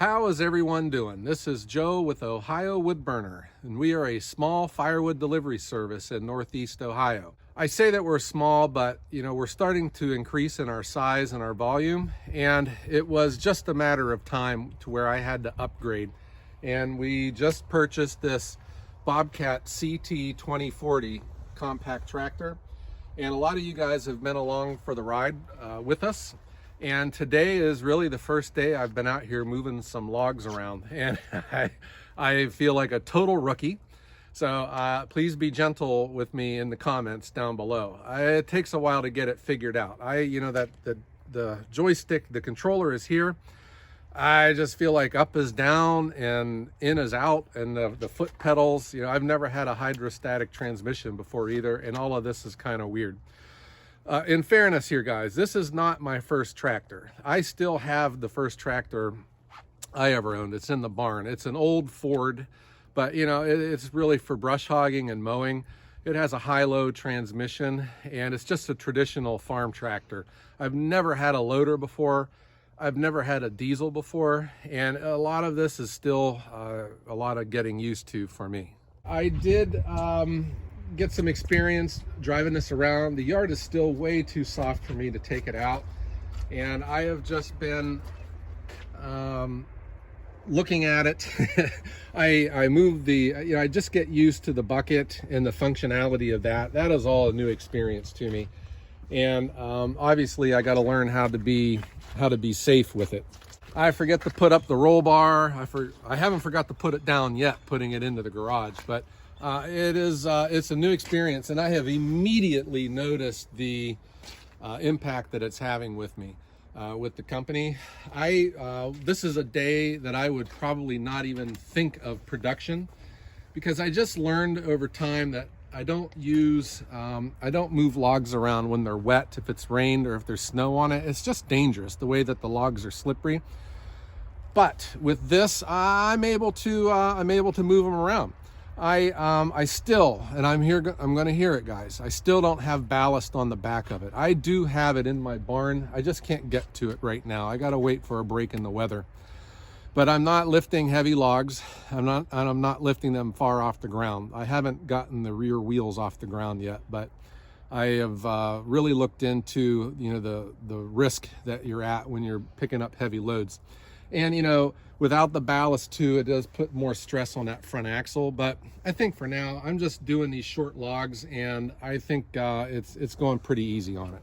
How is everyone doing? This is Joe with Ohio Woodburner, and we are a small firewood delivery service in Northeast Ohio. I say that we're small, but we're starting to increase in our size and our volume, and it was just a matter of time to where I had to upgrade. And we just purchased this Bobcat CT2040 compact tractor, and a lot of you guys have been along for the ride with us. And today is really the first day I've been out here moving some logs around, and I feel like a total rookie. So please be gentle with me in the comments down below. It takes a while to get it figured out. The joystick, the controller is here. I just feel like up is down and in is out, and the foot pedals. I've never had a hydrostatic transmission before either, and all of this is kind of weird. In fairness here, guys, this is not my first tractor. I still have the first tractor I ever owned. It's in the barn. It's an old Ford, but it's really for brush hogging and mowing. It has a high-low transmission, and it's just a traditional farm tractor. I've never had a loader before. I've never had a diesel before, and a lot of this is still a lot of getting used to for me. I did get some experience driving this around. The yard is still way too soft for me to take it out, and I have just been looking at it. I moved the I just get used to the bucket and the functionality of that. That is all a new experience to me, and obviously I got to learn how to be safe with it. I forget to put up the roll bar. I haven't forgot to put it down yet, putting it into the garage, but it's a new experience, and I have immediately noticed the impact that it's having with me, with the company. This is a day that I would probably not even think of production, because I just learned over time that I don't move logs around when they're wet, if it's rained or if there's snow on it. It's just dangerous the way that the logs are slippery. But with this, I'm able to move them around. I still, and I'm going to hear it, guys, I still don't have ballast on the back of it. I do have it in my barn. I just can't get to it right now. I got to wait for a break in the weather. But I'm not lifting heavy logs. I'm not lifting them far off the ground. I haven't gotten the rear wheels off the ground yet, but I have really looked into the risk that you're at when you're picking up heavy loads. And without the ballast too, it does put more stress on that front axle. But I think for now, I'm just doing these short logs, and I think it's going pretty easy on it.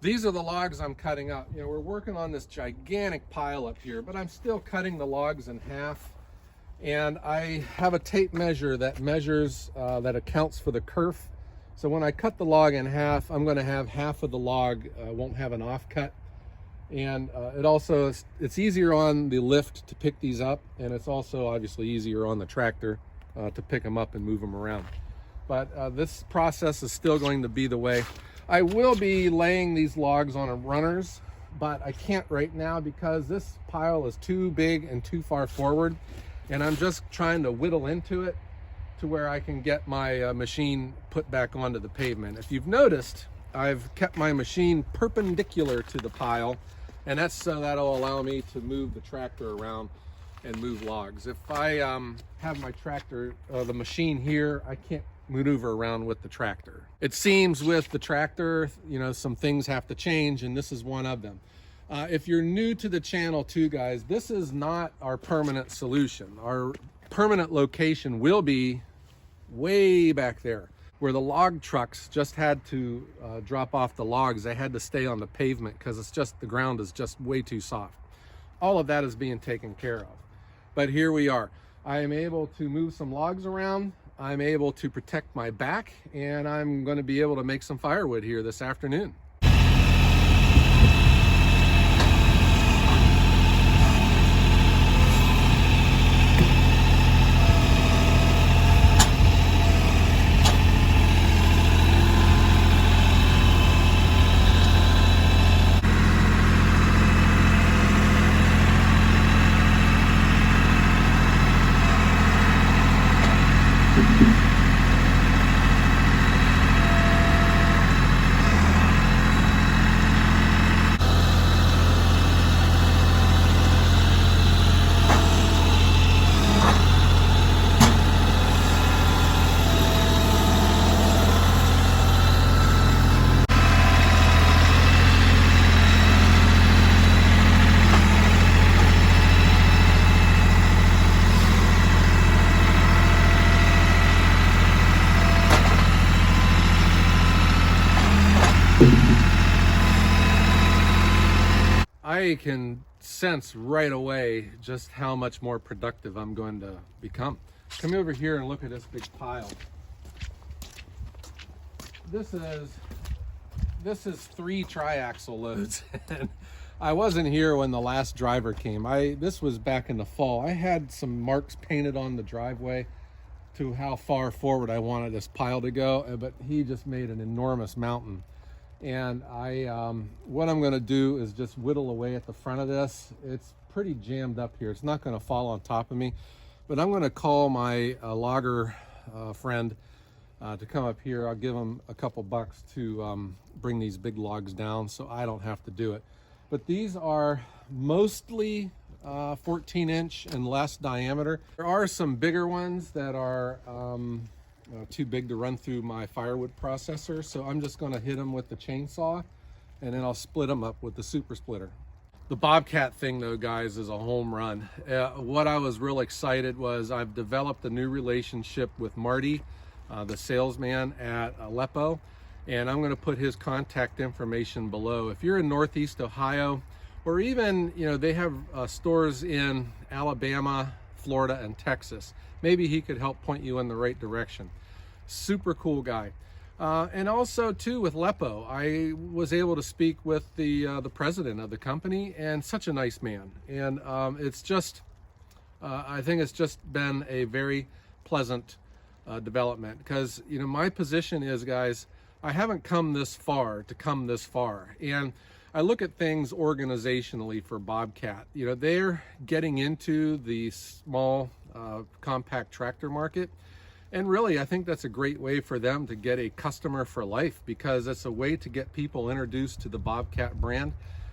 These are the logs I'm cutting up. We're working on this gigantic pile up here, but I'm still cutting the logs in half. And I have a tape measure that measures, that accounts for the kerf. So when I cut the log in half, I'm going to have half of the log won't have an offcut. And it's easier on the lift to pick these up, and it's also obviously easier on the tractor to pick them up and move them around. But this process is still going to be the way. I will be laying these logs on runners, but I can't right now because this pile is too big and too far forward, and I'm just trying to whittle into it to where I can get my machine put back onto the pavement. If you've noticed, I've kept my machine perpendicular to the pile, and that'll allow me to move the tractor around and move logs. If I have my tractor, the machine here, I can't maneuver around with the tractor. It seems with the tractor, some things have to change, and this is one of them. If you're new to the channel too, guys, this is not our permanent solution. Our permanent location will be way back there, where the log trucks just had to drop off the logs. They had to stay on the pavement because the ground is just way too soft. All of that is being taken care of. But here we are. I am able to move some logs around. I'm able to protect my back, and I'm going to be able to make some firewood here this afternoon. I can sense right away just how much more productive I'm going to become. Come over here and look at this big pile. This is 3 triaxle loads. And I wasn't here when the last driver came. This was back in the fall. I had some marks painted on the driveway to how far forward I wanted this pile to go, but he just made an enormous mountain. And what I'm gonna do is just whittle away at the front of this. It's pretty jammed up here. It's not gonna fall on top of me, but I'm gonna call my logger friend to come up here. I'll give him a couple bucks to bring these big logs down so I don't have to do it. But these are mostly 14-inch and less diameter. There are some bigger ones that are too big to run through my firewood processor, so I'm just going to hit them with the chainsaw, and then I'll split them up with the super splitter. The Bobcat thing, though, guys, is a home run. What I was real excited was I've developed a new relationship with Marty, the salesman at Leppo, and I'm going to put his contact information below. If you're in Northeast Ohio, or even, you know, they have stores in Alabama, Florida, and Texas, maybe he could help point you in the right direction. Super cool guy. And also too with Leppo, I was able to speak with the president of the company, and such a nice man. And it's just, I think it's just been a very pleasant development, because, you know, my position is, guys, I haven't come this far to come this far. And I look at things organizationally for Bobcat. You know, they're getting into the small compact tractor market. And really, I think that's a great way for them to get a customer for life, because it's a way to get people introduced to the Bobcat brand.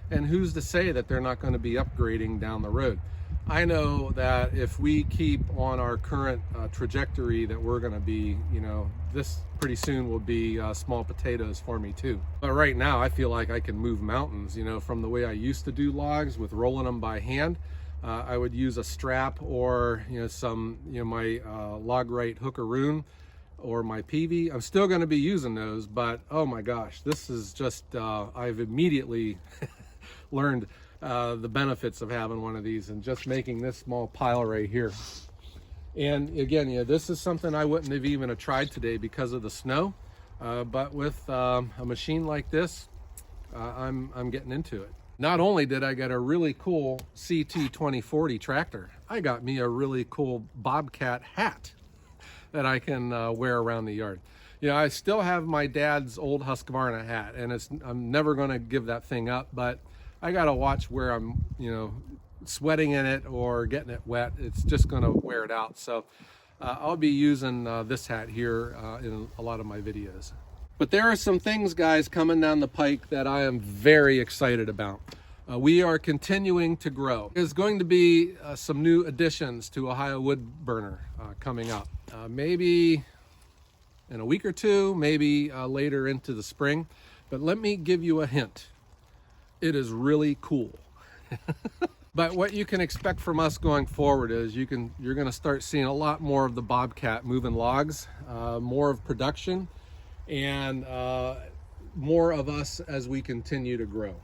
And who's to say that they're not going to be upgrading down the road? I know that if we keep on our current trajectory, that we're going to be, you know, this pretty soon will be small potatoes for me too. But right now I feel like I can move mountains, you know, from the way I used to do logs with rolling them by hand. I would use a strap, or, you know, some, you know, my log right hookaroon or my PV. I'm still going to be using those, but oh my gosh, this is just, I've immediately learned the benefits of having one of these and just making this small pile right here. And again, yeah, this is something I wouldn't have even tried today because of the snow, but with a machine like this, I'm getting into it. Not only did I get a really cool CT2040 tractor, I got me a really cool Bobcat hat that I can wear around the yard. You know, I still have my dad's old Husqvarna hat, and I'm never going to give that thing up, but I got to watch where I'm, you know, sweating in it or getting it wet. It's just going to wear it out. So I'll be using this hat here in a lot of my videos. But there are some things, guys, coming down the pike that I am very excited about. We are continuing to grow. There's going to be some new additions to Ohio Wood Burner coming up. Maybe in a week or two, maybe later into the spring. But let me give you a hint. It is really cool. But what you can expect from us going forward is you're going to start seeing a lot more of the Bobcat moving logs, more of production, and more of us as we continue to grow.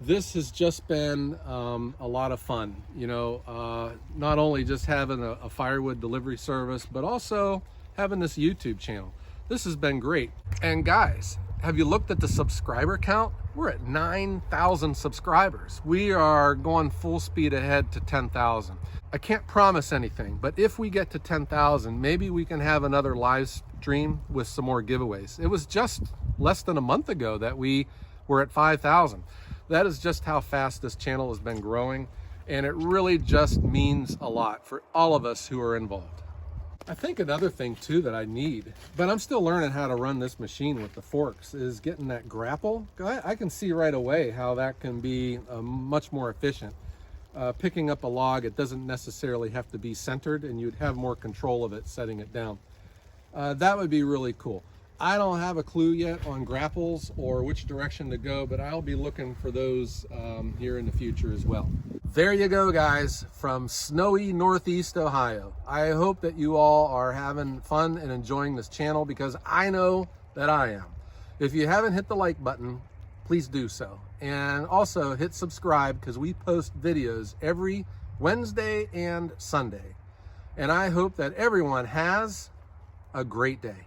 This has just been a lot of fun, you know, not only just having a firewood delivery service, but also having this YouTube channel. This has been great. And guys, have you looked at the subscriber count? We're at 9,000 subscribers. We are going full speed ahead to 10,000. I can't promise anything, but if we get to 10,000, maybe we can have another live stream with some more giveaways. It was just less than a month ago that we were at 5,000. That is just how fast this channel has been growing, and it really just means a lot for all of us who are involved. I think another thing too that I need, but I'm still learning how to run this machine with the forks, is getting that grapple. I can see right away how that can be much more efficient. Picking up a log, it doesn't necessarily have to be centered, and you'd have more control of it setting it down. That would be really cool. I don't have a clue yet on grapples or which direction to go, but I'll be looking for those here in the future as well. There you go, guys, from snowy Northeast Ohio. I hope that you all are having fun and enjoying this channel, because I know that I am. If you haven't hit the like button, please do so. And also hit subscribe, because we post videos every Wednesday and Sunday. And I hope that everyone has a great day.